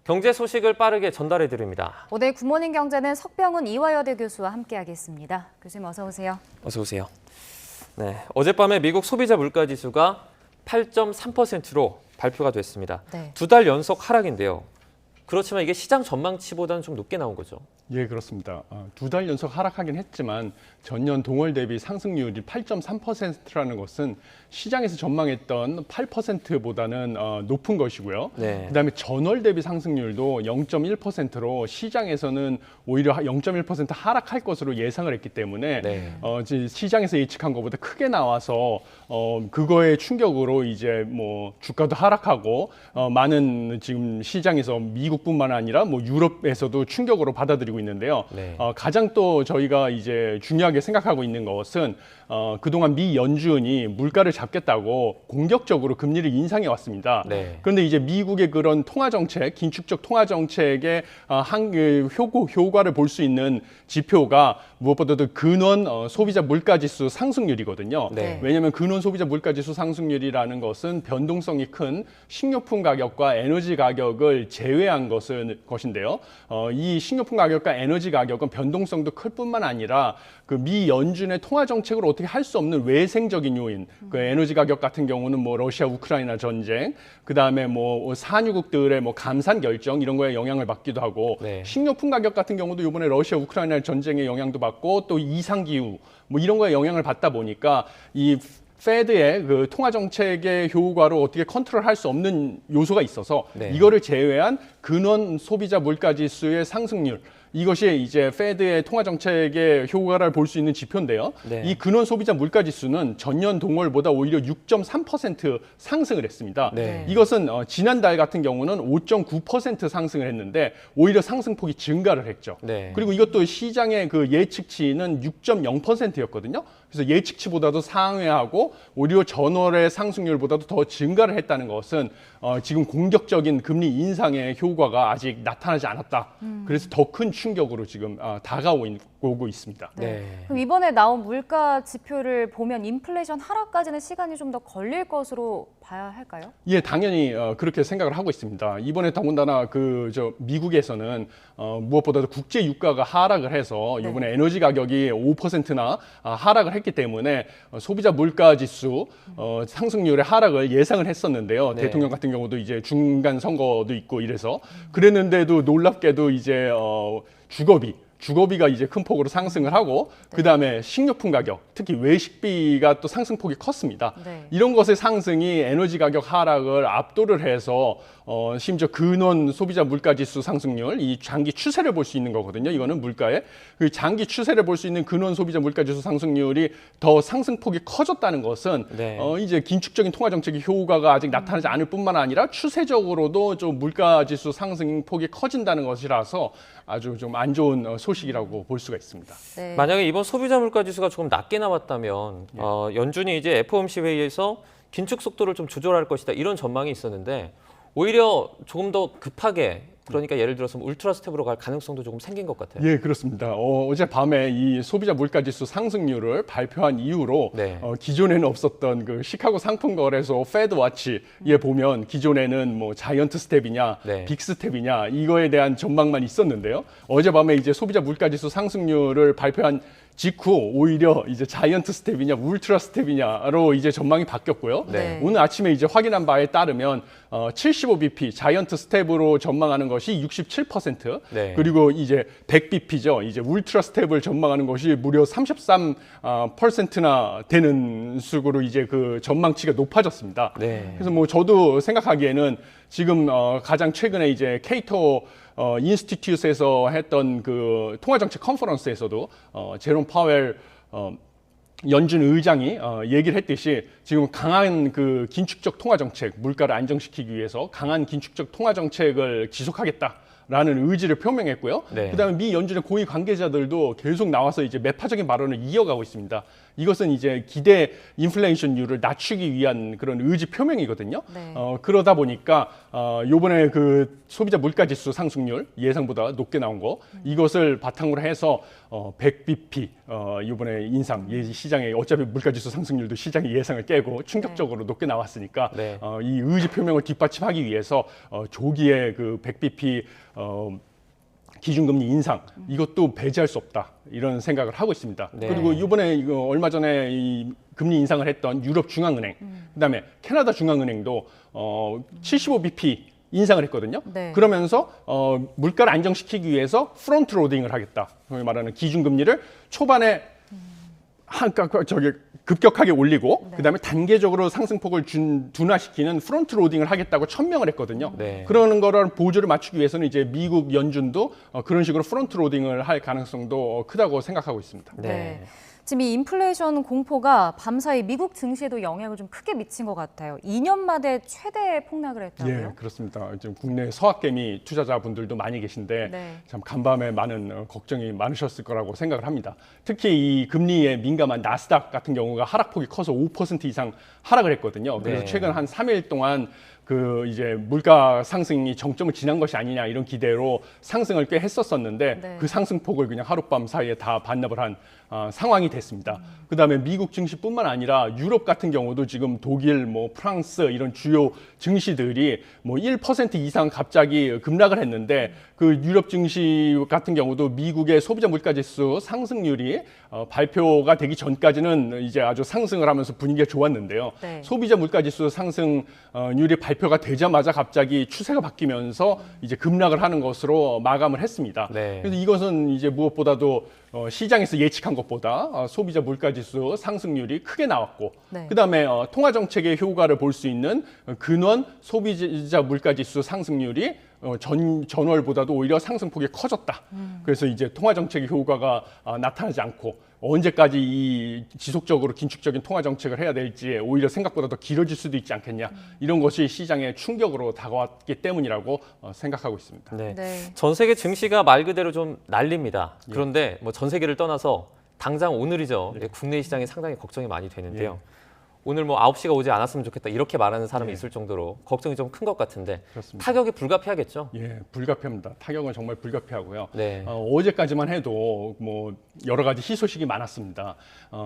경제 소식을 빠르게 전달해 드립니다. 오늘 굿모닝 경제는 석병훈 이화여대 교수와 함께하겠습니다. 교수님 어서 오세요. 어서 오세요. 네, 어젯밤에 미국 소비자 물가 지수가 8.3%로 발표가 됐습니다. 네. 2달 연속 하락인데요. 그렇지만 이게 시장 전망치보다는 좀 높게 나온 거죠. 예, 그렇습니다. 2달 연속 하락하긴 했지만 전년 동월 대비 상승률이 8.3%라는 것은 시장에서 전망했던 8%보다는 높은 것이고요. 네. 그다음에 전월 대비 상승률도 0.1%로 시장에서는 오히려 0.1% 하락할 것으로 예상을 했기 때문에 네. 시장에서 예측한 것보다 크게 나와서 그거의 충격으로 이제 뭐 주가도 하락하고 많은 지금 시장에서 미국뿐만 아니라 뭐 유럽에서도 충격으로 받아들이고 있는데요. 네. 가장 또 저희가 이제 중요하게 생각하고 있는 것은 그동안 미 연준이 물가를 잡겠다고 공격적으로 금리를 인상해 왔습니다. 네. 그런데 이제 미국의 그런 통화 정책, 긴축적 통화 정책의 효과를 볼 수 있는 지표가 무엇보다도 근원 소비자 물가지수 상승률이거든요. 네. 왜냐하면 근원 소비자 물가지수 상승률이라는 것은 변동성이 큰 식료품 가격과 에너지 가격을 제외한 것인데요. 이 식료품 가격과 에너지 가격은 변동성도 클 뿐만 아니라 그 미 연준의 통화 정책으로 어떻게 할 수 없는 외생적인 요인, 그 에너지 가격 같은 경우는 뭐 러시아 우크라이나 전쟁, 그 다음에 뭐 산유국들의 뭐 감산 결정 이런 거에 영향을 받기도 하고, 네. 식료품 가격 같은 경우도 이번에 러시아 우크라이나 전쟁의 영향도 받고 또 이상 기후 뭐 이런 거에 영향을 받다 보니까 이 페드의 그 통화 정책의 효과로 어떻게 컨트롤할 수 없는 요소가 있어서 네. 이거를 제외한 근원 소비자 물가 지수의 상승률, 이것이 이제 페드의 통화 정책의 효과를 볼 수 있는 지표인데요. 네. 이 근원 소비자 물가 지수는 전년 동월보다 오히려 6.3% 상승을 했습니다. 네. 이것은 지난달 같은 경우는 5.9% 상승을 했는데 오히려 상승폭이 증가를 했죠. 네. 그리고 이것도 시장의 그 예측치는 6.0%였거든요. 그래서 예측치보다도 상회하고 오히려 전월의 상승률보다도 더 증가를 했다는 것은 지금 공격적인 금리 인상의 효과가 아직 나타나지 않았다. 그래서 더 큰 충격으로 지금 다가오고 있습니다. 네. 그럼 이번에 나온 물가 지표를 보면 인플레이션 하락까지는 시간이 좀 더 걸릴 것으로 봐야 할까요? 예, 당연히 그렇게 생각을 하고 있습니다. 이번에 더군다나 미국에서는 무엇보다도 국제 유가가 하락을 해서 네. 이번에 에너지 가격이 5%나 하락을 했기 때문에 소비자 물가 지수 상승률의 하락을 예상을 했었는데요. 네. 대통령 같은 경우도 이제 중간 선거도 있고 이래서 그랬는데도 놀랍게도 이제 주거비가 이제 큰 폭으로 상승을 하고 그다음에 식료품 가격, 특히 외식비가 또 상승폭이 컸습니다. 네. 이런 것의 상승이 에너지 가격 하락을 압도를 해서 심지어 근원 소비자 물가지수 상승률, 이 장기 추세를 볼 수 있는 거거든요. 이거는 물가의 그 장기 추세를 볼 수 있는 근원 소비자 물가지수 상승률이 더 상승폭이 커졌다는 것은 네. 이제 긴축적인 통화 정책의 효과가 아직 나타나지 않을 뿐만 아니라 추세적으로도 좀 물가지수 상승폭이 커진다는 것이라서 아주 좀 안 좋은 소식이라고 볼 수가 있습니다. 네. 만약에 이번 소비자 물가 지수가 조금 낮게 나왔다면 연준이 이제 FOMC 회의에서 긴축 속도를 좀 조절할 것이다 이런 전망이 있었는데 오히려 조금 더 급하게 그러니까 예를 들어서 울트라 스텝으로 갈 가능성도 조금 생긴 것 같아요. 예, 그렇습니다. 어젯밤에 이 소비자 물가지수 상승률을 발표한 이후로 네. 기존에는 없었던 그 시카고 상품거래소 페드 와치에 보면 기존에는 뭐 자이언트 스텝이냐, 네. 빅 스텝이냐 이거에 대한 전망만 있었는데요. 어젯밤에 이제 소비자 물가지수 상승률을 발표한 직후 오히려 이제 자이언트 스텝이냐 울트라 스텝이냐로 이제 전망이 바뀌었고요. 네. 오늘 아침에 이제 확인한 바에 따르면 75bp 자이언트 스텝으로 전망하는 것이 67%, 네. 그리고 이제 100bp죠. 이제 울트라 스텝을 전망하는 것이 무려 33%나 되는 수로 이제 그 전망치가 높아졌습니다. 네. 그래서 뭐 저도 생각하기에는 지금 가장 최근에 이제 케이토 인스티튜트에서 했던 그 통화정책 컨퍼런스에서도 제롬 파웰 연준 의장이 얘기를 했듯이 지금 강한 그 긴축적 통화 정책, 물가를 안정시키기 위해서 강한 긴축적 통화 정책을 지속하겠다라는 의지를 표명했고요. 네. 그다음에 미 연준의 고위 관계자들도 계속 나와서 이제 매파적인 발언을 이어가고 있습니다. 이것은 이제 기대 인플레이션율을 낮추기 위한 그런 의지 표명이거든요. 네. 그러다 보니까 요번에 그 소비자 물가지수 상승률 예상보다 높게 나온 거 이것을 바탕으로 해서 100bp 이번에 인상 시장에 어차피 물가지수 상승률도 시장의 예상을 깨고 충격적으로 높게 나왔으니까 네. 이 의지 표명을 뒷받침하기 위해서 조기에 그 100bp 기준금리 인상 이것도 배제할 수 없다 이런 생각을 하고 있습니다. 네. 그리고 이번에 이거 얼마 전에 이 금리 인상을 했던 유럽 중앙은행, 그다음에 캐나다 중앙은행도 75bp 인상을 했거든요. 네. 그러면서 물가를 안정시키기 위해서 프론트 로딩을 하겠다. 소위 말하는 기준금리를 초반에 급격하게 올리고 네. 그다음에 단계적으로 상승폭을 둔화시키는 프론트 로딩을 하겠다고 천명을 했거든요. 네. 그러는 거를 보조를 맞추기 위해서는 이제 미국 연준도 그런 식으로 프론트 로딩을 할 가능성도 크다고 생각하고 있습니다. 네. 지금 이 인플레이션 공포가 밤사이 미국 증시에도 영향을 좀 크게 미친 것 같아요. 2년 만에 최대 폭락을 했다고요? 예, 그렇습니다. 지금 국내 서학개미 투자자분들도 많이 계신데 네. 참 간밤에 많은 걱정이 많으셨을 거라고 생각을 합니다. 특히 이 금리에 민감한 나스닥 같은 경우가 하락폭이 커서 5% 이상 하락을 했거든요. 그래서 네. 최근 한 3일 동안 그 이제 물가 상승이 정점을 지난 것이 아니냐 이런 기대로 상승을 꽤 했었었는데 네. 그 상승폭을 그냥 하룻밤 사이에 다 반납을 한 상황이 됐습니다. 그다음에 미국 증시뿐만 아니라 유럽 같은 경우도 지금 독일, 뭐 프랑스 이런 주요 증시들이 뭐 1% 이상 갑자기 급락을 했는데 그 유럽 증시 같은 경우도 미국의 소비자 물가지수 상승률이 발표가 되기 전까지는 이제 아주 상승을 하면서 분위기가 좋았는데요. 네. 소비자 물가지수 상승률이 발표가 되자마자 갑자기 추세가 바뀌면서 이제 급락을 하는 것으로 마감을 했습니다. 네. 그래서 이것은 이제 무엇보다도 시장에서 예측한 것보다 소비자 물가지수 상승률이 크게 나왔고, 네. 그다음에 통화 정책의 효과를 볼 수 있는 근원 소비자 물가지수 상승률이 전월보다도 오히려 상승폭이 커졌다. 그래서 이제 통화 정책의 효과가 나타나지 않고 언제까지 이 지속적으로 긴축적인 통화 정책을 해야 될지 오히려 생각보다 더 길어질 수도 있지 않겠냐. 이런 것이 시장의 충격으로 다가왔기 때문이라고 생각하고 있습니다. 네. 네. 전 세계 증시가 말 그대로 좀 난립니다. 그런데 뭐 전 세계를 떠나서 당장 오늘이죠. 국내 시장이 상당히 걱정이 많이 되는데요. 오늘 뭐 9시가 오지 않았으면 좋겠다 이렇게 말하는 사람이 있을 정도로 걱정이 좀 큰 것 같은데 그렇습니다. 타격이 불가피하겠죠? 예, 불가피합니다. 타격은 정말 불가피하고요. 네. 어제까지만 해도 뭐 여러 가지 희소식이 많았습니다.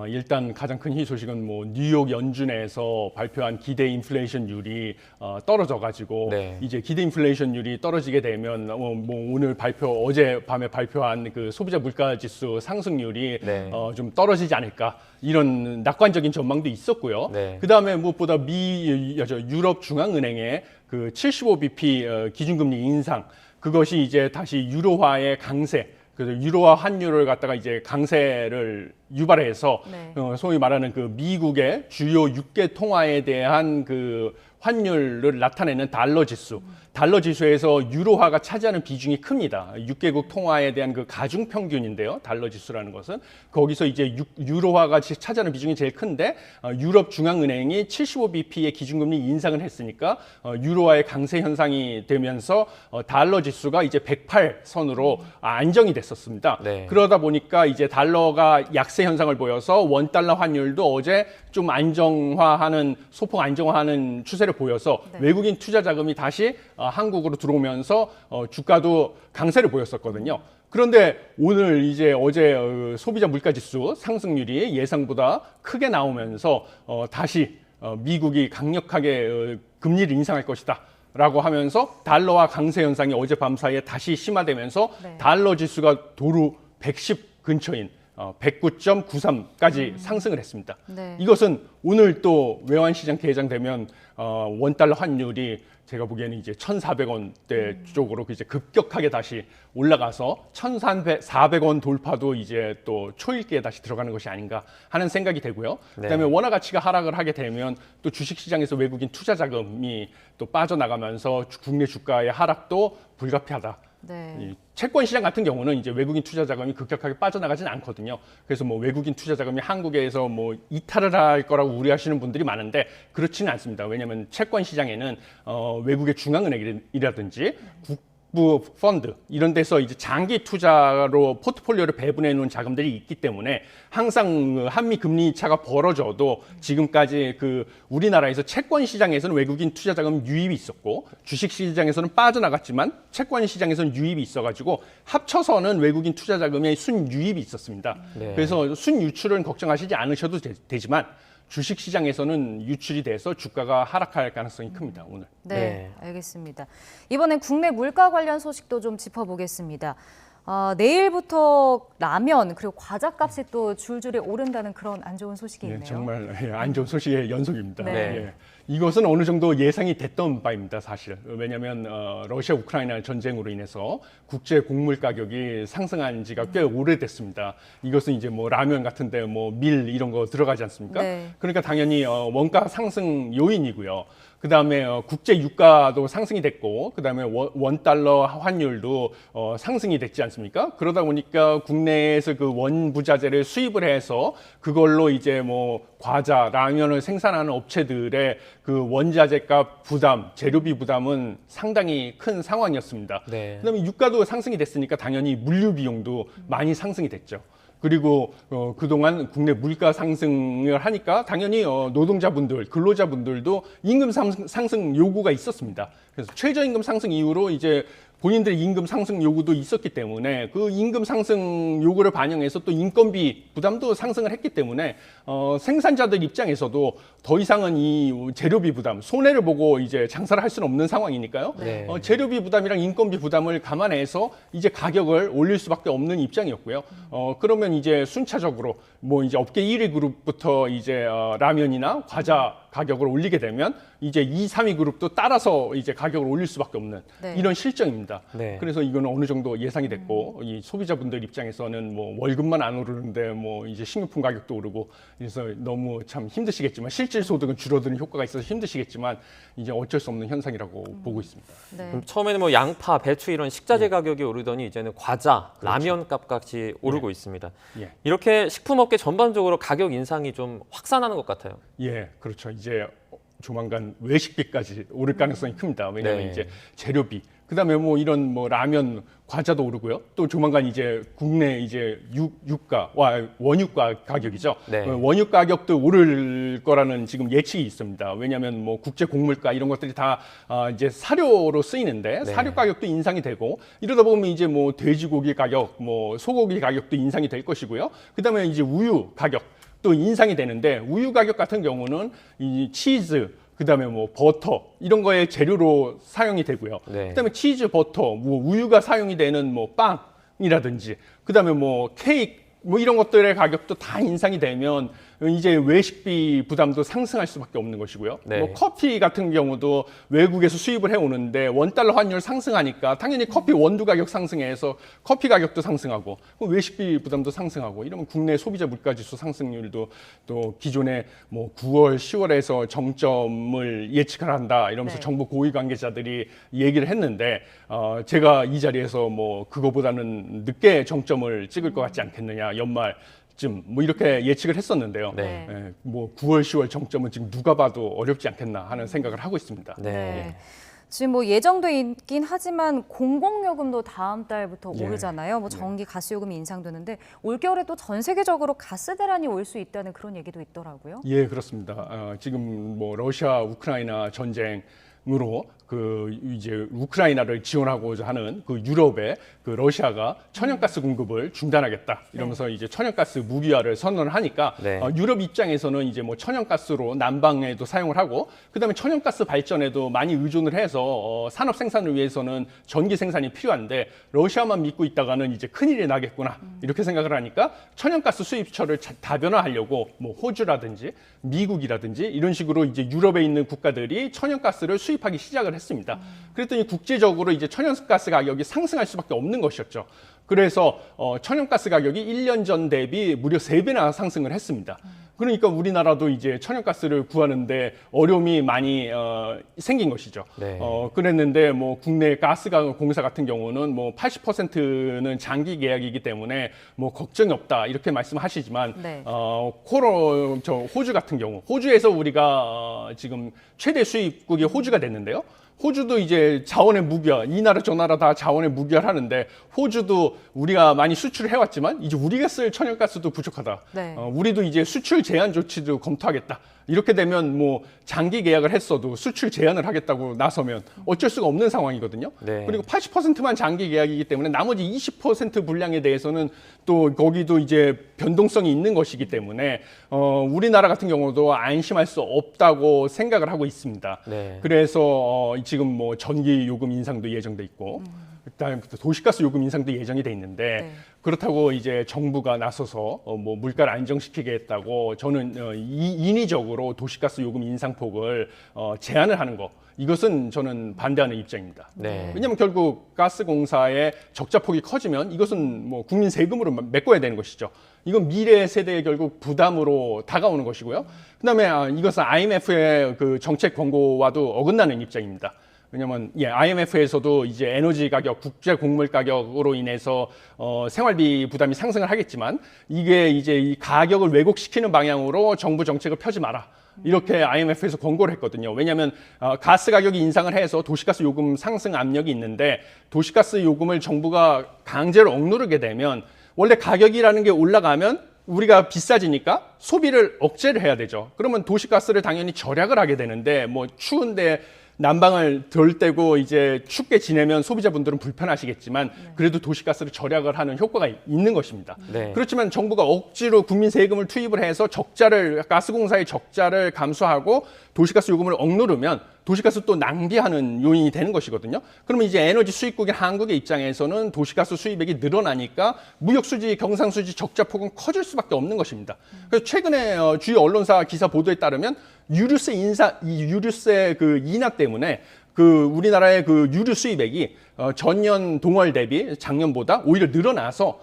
일단 가장 큰 희소식은 뭐 뉴욕 연준에서 발표한 기대 인플레이션율이 떨어져가지고 네. 이제 기대 인플레이션율이 떨어지게 되면 뭐 오늘 어제 밤에 발표한 그 소비자 물가지수 상승률이 네. 좀 떨어지지 않을까 이런 낙관적인 전망도 있었고요. 네. 그 다음에 무엇보다 유럽 중앙은행의 그 75bp 기준금리 인상 그것이 이제 다시 유로화의 강세, 그래서 유로화 환율을 갖다가 이제 강세를 유발해서 네. 소위 말하는 그 미국의 주요 6개 통화에 대한 그 환율을 나타내는 달러 지수. 달러 지수에서 유로화가 차지하는 비중이 큽니다. 6개국 통화에 대한 그 가중 평균인데요. 달러 지수라는 것은 거기서 이제 유로화가 차지하는 비중이 제일 큰데 유럽 중앙은행이 75bp의 기준금리 인상을 했으니까 유로화의 강세 현상이 되면서 달러 지수가 이제 108선으로 안정이 됐었습니다. 네. 그러다 보니까 이제 달러가 약세 현상을 보여서 원달러 환율도 어제 좀 안정화하는 소폭 안정화하는 추세를 보여서 네. 외국인 투자 자금이 다시 한국으로 들어오면서 주가도 강세를 보였었거든요. 그런데 오늘 이제 어제 소비자 물가지수 상승률이 예상보다 크게 나오면서 다시 미국이 강력하게 금리를 인상할 것이다. 라고 하면서 달러와 강세 현상이 어제 밤 사이에 다시 심화되면서 네. 달러 지수가 도루 110 근처인 109.93까지 상승을 했습니다. 네. 이것은 오늘 또 외환시장 개장되면 원달러 환율이 제가 보기에는 이제 1,400원대 쪽으로 이제 급격하게 다시 올라가서 1,400원 돌파도 이제 또 초읽기에 다시 들어가는 것이 아닌가 하는 생각이 되고요. 네. 그다음에 원화 가치가 하락을 하게 되면 또 주식시장에서 외국인 투자 자금이 또 빠져나가면서 국내 주가의 하락도 불가피하다. 네. 이 채권 시장 같은 경우는 이제 외국인 투자 자금이 급격하게 빠져나가진 않거든요. 그래서 뭐 외국인 투자 자금이 한국에서 뭐 이탈을 할 거라고 우려하시는 분들이 많은데 그렇지는 않습니다. 왜냐하면 채권 시장에는 외국의 중앙은행이라든지 부 펀드 이런 데서 이제 장기 투자로 포트폴리오를 배분해 놓은 자금들이 있기 때문에 항상 한미 금리 차가 벌어져도 지금까지 그 우리나라에서 채권 시장에서는 외국인 투자 자금 유입이 있었고 주식 시장에서는 빠져나갔지만 채권 시장에서는 유입이 있어가지고 합쳐서는 외국인 투자 자금의 순 유입이 있었습니다. 네. 그래서 순 유출은 걱정하시지 않으셔도 되지만 주식 시장에서는 유출이 돼서 주가가 하락할 가능성이 큽니다. 오늘. 네, 알겠습니다. 이번엔 국내 물가 관련 소식도 좀 짚어보겠습니다. 내일부터 라면 그리고 과자 값이 또 줄줄이 오른다는 그런 안 좋은 소식이 있네요. 정말 안 좋은 소식의 연속입니다. 네. 예. 이것은 어느 정도 예상이 됐던 바입니다, 사실. 왜냐하면 러시아 우크라이나 전쟁으로 인해서 국제 곡물 가격이 상승한 지가 꽤 오래됐습니다. 이것은 이제 뭐 라면 같은데 뭐 밀 이런 거 들어가지 않습니까? 네. 그러니까 당연히 원가 상승 요인이고요. 그다음에 국제 유가도 상승이 됐고, 그다음에 원 달러 환율도 상승이 됐지 않습니까? 그러다 보니까 국내에서 그 원부자재를 수입을 해서 그걸로 이제 뭐 과자, 라면을 생산하는 업체들의 그 원자재값 부담, 재료비 부담은 상당히 큰 상황이었습니다. 네. 그다음에 유가도 상승이 됐으니까 당연히 물류 비용도 많이 상승이 됐죠. 그리고 그동안 국내 물가 상승을 하니까 당연히 노동자분들, 근로자분들도 임금 상승 요구가 있었습니다. 그래서 최저임금 상승 이후로 이제 본인들의 임금 상승 요구도 있었기 때문에 그 임금 상승 요구를 반영해서 또 인건비 부담도 상승을 했기 때문에 생산자들 입장에서도 더 이상은 이 재료비 부담, 손해를 보고 이제 장사를 할 수는 없는 상황이니까요. 네. 재료비 부담이랑 인건비 부담을 감안해서 이제 가격을 올릴 수밖에 없는 입장이었고요. 그러면 이제 순차적으로 뭐 이제 업계 1위 그룹부터 이제 라면이나 과자 가격을 올리게 되면 이제 2, 3위 그룹도 따라서 이제 가격을 올릴 수밖에 없는 네. 이런 실정입니다. 네. 그래서 이거는 어느 정도 예상이 됐고 이 소비자분들 입장에서는 뭐 월급만 안 오르는데 뭐 이제 식료품 가격도 오르고 그래서 너무 참 힘드시겠지만 실질 소득은 줄어드는 효과가 있어서 힘드시겠지만 이제 어쩔 수 없는 현상이라고 보고 있습니다. 네. 그럼 처음에는 뭐 양파, 배추 이런 식자재 가격이 오르더니 이제는 과자, 라면 값까지 오르고 있습니다. 예. 이렇게 식품업계 전반적으로 가격 인상이 좀 확산하는 것 같아요. 예, 그렇죠. 이제 조만간 외식비까지 오를 가능성이 큽니다. 왜냐하면 네. 이제 재료비, 그다음에 뭐 이런 뭐 라면, 과자도 오르고요. 또 조만간 이제 국내 이제 유가와 원유가 가격이죠. 네. 원유 가격도 오를 거라는 지금 예측이 있습니다. 왜냐하면 뭐 국제 곡물가 이런 것들이 다 이제 사료로 쓰이는데 네. 사료 가격도 인상이 되고 이러다 보면 이제 뭐 돼지고기 가격, 뭐 소고기 가격도 인상이 될 것이고요. 그다음에 이제 우유 가격 또 인상이 되는데 우유 가격 같은 경우는 이 치즈 그다음에 뭐 버터 이런 거에 재료로 사용이 되고요. 네. 그다음에 치즈, 버터, 뭐 우유가 사용이 되는 뭐 빵이라든지 그다음에 뭐 케이크 뭐 이런 것들의 가격도 다 인상이 되면 이제 외식비 부담도 상승할 수밖에 없는 것이고요. 네. 뭐 커피 같은 경우도 외국에서 수입을 해오는데 원달러 환율 상승하니까 당연히 커피 원두 가격 상승해서 커피 가격도 상승하고 외식비 부담도 상승하고 이러면 국내 소비자 물가지수 상승률도 또 기존에 뭐 9월, 10월에서 정점을 예측을 한다 이러면서 네. 정부 고위 관계자들이 얘기를 했는데 제가 이 자리에서 뭐 그거보다는 늦게 정점을 찍을 것 같지 않겠느냐 연말쯤 뭐 이렇게 예측을 했었는데요. 네. 예, 뭐 9월, 10월 정점은 지금 누가 봐도 어렵지 않겠나 하는 생각을 하고 있습니다. 네. 네. 지금 뭐 예정돼 있긴 하지만 공공요금도 다음 달부터 예. 오르잖아요. 뭐 전기, 가스 요금이 인상되는데 올겨울에 또 전 세계적으로 가스 대란이 올 수 있다는 그런 얘기도 있더라고요. 예, 그렇습니다. 지금 뭐 러시아 우크라이나 전쟁으로 그 이제 우크라이나를 지원하고자 하는 그 유럽에 그 러시아가 천연가스 공급을 중단하겠다 이러면서 이제 천연가스 무기화를 선언을 하니까 네. 유럽 입장에서는 이제 뭐 천연가스로 난방에도 사용을 하고 그다음에 천연가스 발전에도 많이 의존을 해서 산업 생산을 위해서는 전기 생산이 필요한데 러시아만 믿고 있다가는 이제 큰일이 나겠구나 이렇게 생각을 하니까 천연가스 수입처를 다변화하려고 뭐 호주라든지 미국이라든지 이런 식으로 이제 유럽에 있는 국가들이 천연가스를 수입하기 시작을 했습니다. 그랬더니 국제적으로 이제 천연가스 가격이 상승할 수밖에 없는 것이었죠. 그래서 천연가스 가격이 1년 전 대비 무려 3배나 상승을 했습니다. 그러니까 우리나라도 이제 천연가스를 구하는데 어려움이 많이 생긴 것이죠. 네. 그랬는데 뭐 국내 가스가 공사 같은 경우는 뭐 80%는 장기 계약이기 때문에 뭐 걱정이 없다 이렇게 말씀하시지만 네. 호주 같은 경우 호주에서 우리가 지금 최대 수입국이 호주가 됐는데요. 호주도 이제 자원의 무결, 이 나라 저 나라 다 자원의 무결하는데 호주도 우리가 많이 수출을 해왔지만 이제 우리가 쓸 천연가스도 부족하다. 네. 우리도 이제 수출 제한 조치도 검토하겠다. 이렇게 되면 뭐 장기 계약을 했어도 수출 제한을 하겠다고 나서면 어쩔 수가 없는 상황이거든요. 네. 그리고 80%만 장기 계약이기 때문에 나머지 20% 분량에 대해서는 또 거기도 이제 변동성이 있는 것이기 때문에 우리나라 같은 경우도 안심할 수 없다고 생각을 하고 있습니다. 네. 그래서 지금 뭐 전기 요금 인상도 예정돼 있고 그다음에 도시가스 요금 인상도 예정이 돼 있는데 네. 그렇다고 이제 정부가 나서서 뭐 물가를 안정시키겠다고 저는 인위적으로 도시가스 요금 인상폭을 제한을 하는 거 이것은 저는 반대하는 입장입니다. 네. 왜냐하면 결국 가스공사의 적자폭이 커지면 이것은 뭐 국민 세금으로 메꿔야 되는 것이죠. 이건 미래 세대의 결국 부담으로 다가오는 것이고요. 그다음에 이것은 IMF의 그 정책 권고와도 어긋나는 입장입니다. 왜냐면 IMF에서도 이제 에너지 가격, 국제 곡물 가격으로 인해서 생활비 부담이 상승을 하겠지만 이게 이제 이 가격을 왜곡시키는 방향으로 정부 정책을 펴지 마라. 이렇게 IMF에서 권고를 했거든요. 왜냐하면 가스 가격이 인상을 해서 도시가스 요금 상승 압력이 있는데 도시가스 요금을 정부가 강제로 억누르게 되면 원래 가격이라는 게 올라가면 우리가 비싸지니까 소비를 억제를 해야 되죠. 그러면 도시가스를 당연히 절약을 하게 되는데 뭐 추운데 난방을 덜 떼고 이제 춥게 지내면 소비자분들은 불편하시겠지만 그래도 도시가스를 절약을 하는 효과가 있는 것입니다. 네. 그렇지만 정부가 억지로 국민 세금을 투입을 해서 가스공사의 적자를 감수하고 도시가스 요금을 억누르면 도시가스 또 낭비하는 요인이 되는 것이거든요. 그러면 이제 에너지 수입국인 한국의 입장에서는 도시가스 수입액이 늘어나니까 무역수지, 경상수지 적자폭은 커질 수밖에 없는 것입니다. 그래서 최근에 주요 언론사 기사 보도에 따르면 유류세 그 인하 때문에 그 우리나라의 그 유류 수입액이 전년 동월 대비 작년보다 오히려 늘어나서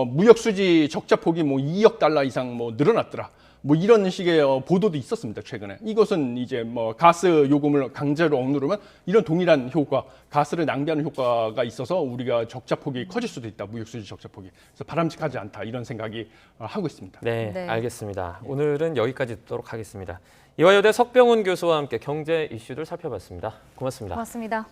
무역수지 적자폭이 뭐 2억 달러 이상 뭐 늘어났더라. 뭐 이런 식의 보도도 있었습니다, 최근에. 이것은 이제 뭐 가스 요금을 강제로 억누르면 이런 동일한 효과, 가스를 낭비하는 효과가 있어서 우리가 적자폭이 커질 수도 있다, 무역수지 적자폭이. 그래서 바람직하지 않다, 이런 생각이 하고 있습니다. 네, 네. 알겠습니다. 오늘은 여기까지 듣도록 하겠습니다. 이화여대 석병훈 교수와 함께 경제 이슈들 살펴봤습니다. 고맙습니다. 고맙습니다.